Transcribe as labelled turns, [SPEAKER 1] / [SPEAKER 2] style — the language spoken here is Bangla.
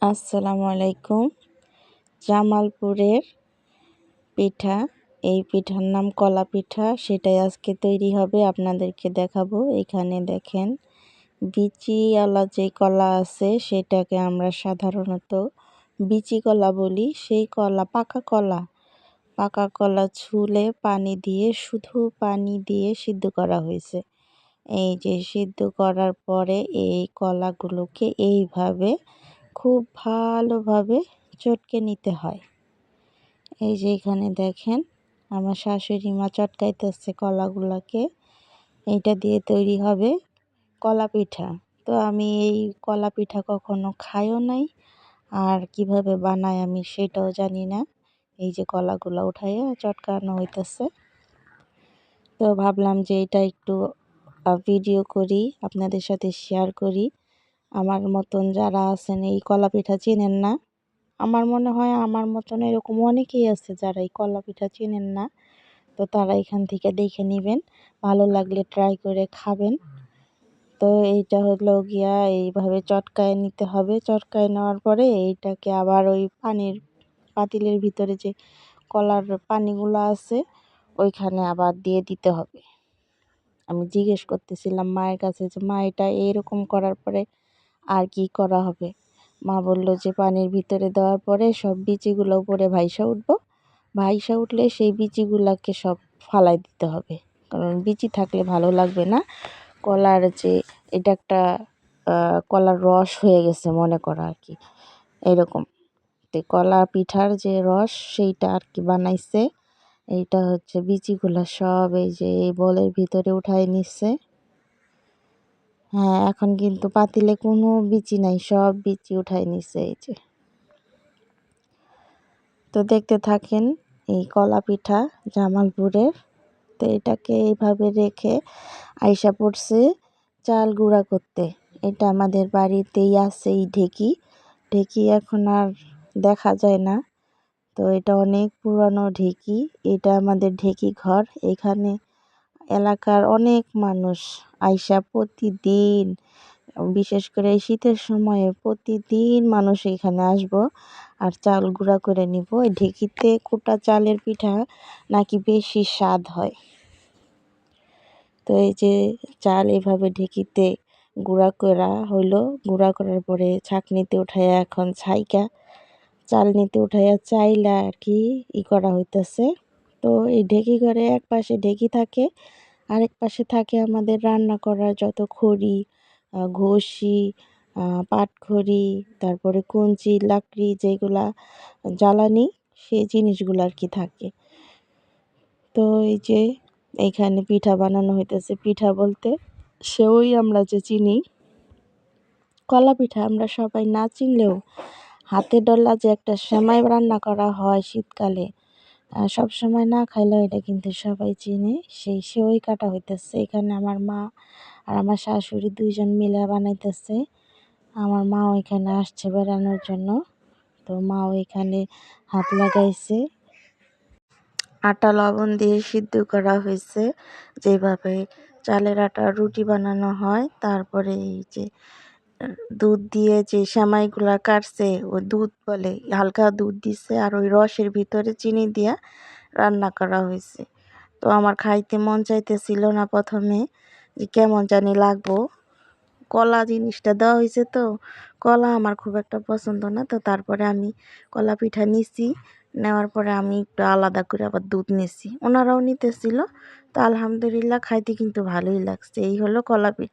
[SPEAKER 1] আসসালামু আলাইকুম। জামালপুরের পিঠা, এই পিঠার নাম কলা পিঠা। সেটাই আজকে তৈরি হবে, আপনাদেরকে দেখাবো। এখানে দেখেন, বিচিওয়ালা যে কলা আছে সেটাকে আমরা সাধারণত বিচি কলা বলি। সেই কলা, পাকা কলা ছুলে পানি দিয়ে, শুধু পানি দিয়ে সিদ্ধ করা হয়েছে। এই যে সিদ্ধ করার পরে এই কলাগুলোকে এইভাবে খুব ভালোভাবে চটকে নিতে হয়। এই যে এখানে দেখেন, আমার শাশুড়ি মা চটকাইতেছে কলাগুলাকে। এইটা দিয়ে তৈরি হবে কলা পিঠা। তো আমি এই কলা পিঠা কখনো খাইও নাই, আর কিভাবে বানায় আমি সেটাও জানি না। এই যে কলাগুলা উঠাইয়া চটকানো হইতেছে, তো ভাবলাম যে এটা একটু ভিডিও করি, আপনাদের সাথে শেয়ার করি। আমার মতন যারা আছেন এই কলা পিঠা চেনেন না, আমার মনে হয় আমার মতন এরকম অনেকেই আছে যারা এই কলা পিঠা চেনেন না, তো তারা এখান থেকে দেখে নেবেন, ভালো লাগলে ট্রাই করে খাবেন। তো এইটা হলো গিয়া এইভাবে চটকায় নিতে হবে। চটকায় নেওয়ার পরে এইটাকে আবার ওই পাতিলের ভিতরে যে কলার পানিগুলো আছে ওইখানে আবার দিয়ে দিতে হবে। আমি জিজ্ঞেস করতেছিলাম মায়ের কাছে যে, মা এটা এরকম করার পরে আর কি করা হবে? মা বলল যে পানির ভিতরে দেওয়ার পরে সব বিচিগুলো উপরে ভাইসা উঠলে সেই বিচিগুলাকে সব ফালাই দিতে হবে, কারণ বিচি থাকলে ভালো লাগবে না। কলার যে এটা একটা কলার রস হয়ে গেছে মনে করা আর কি, এরকম। তো কলা পিঠার যে রস সেইটা আর কি বানাইছে। এইটা হচ্ছে বিচিগুলা সব এই যে এই বলের ভিতরে উঠাই নিচ্ছে। হ্যাঁ, এখন কিন্তু পাতিলে কোনো বিচি নাই, সব বিচি উঠাই নিচ্ছে এই যে। তো দেখতে থাকেন এই কলা পিঠা জামালপুরের। তো এটাকে এইভাবে রেখে আইসা পড়ছে চাল গুঁড়া করতে। এটা আমাদের বাড়িতেই আছে এই ঢেঁকি এখন আর দেখা যায় না। তো এটা অনেক পুরানো ঢেঁকি, এটা আমাদের ঢেঁকি ঘর। এখানে এলাকার অনেক মানুষ আইসা প্রতিদিন, বিশেষ করে এই শীতের সময়ে প্রতিদিন মানুষ এখানে আসবো আর চাল গুঁড়া করে নিব। এই ঢেঁকিতে কুটা চালের পিঠা নাকি বেশি স্বাদ হয়। তো এই যে চাল এভাবে ঢেঁকিতে গুঁড়া করা হইলো, গুঁড়া করার পরে ছাঁকনিতে উঠাইয়া এখন চালনিতে উঠাইয়া চাইলা আর কি করা হইতেছে। তো এই ঢেঁকি ঘরে এক পাশে ঢেঁকি থাকে, আরেক পাশে থাকে আমাদের রান্না করার যত খড়ি, ঘষি, পাটখড়ি, তারপরে কঞ্চি, লাকড়ি, যেগুলা জ্বালানি, সেই জিনিসগুলো আর কি থাকে। তো এই যে এইখানে পিঠা বানানো হইতেছে। পিঠা বলতে সেওই আমরা যে চিনি, কলা পিঠা আমরা সবাই না চিনলেও হাতে ডলা যে একটা সেমাই রান্না করা হয় শীতকালে, সব সময় না খাইলেও এটা কিন্তু সবাই চিনে। সেই সেওই কাটা হইতেছে। এখানে আমার মা আর আমার শাশুড়ি দুইজন মিলে বানাইতেছে। আমার মাও এখানে আসছে বেড়ানোর জন্য, তো মাও এখানে হাত লাগাইছে। আটা লবণ দিয়ে সিদ্ধ করা হয়েছে, যেভাবে চালের আটা রুটি বানানো হয়। তারপরে এই যে দুধ দিয়ে যে সেমাইগুলা কাটছে, ওই দুধ বলে, হালকা দুধ দিছে আর ওই রসের ভিতরে চিনি দিয়া রান্না করা হয়েছে। তো আমার খাইতে মন চাইতেছিল না প্রথমে, যে কেমন জানি লাগবো। কলা জিনিসটা দেওয়া হয়েছে, তো কলা আমার খুব একটা পছন্দ না। তো তারপরে আমি কলা পিঠা নিছি, নেওয়ার পরে আমি একটু আলাদা করে আবার দুধ নিছি, ওনারাও নিতেছিল। তো আলহামদুলিল্লাহ খাইতে কিন্তু ভালোই লাগছে। এই হলো কলা পিঠা।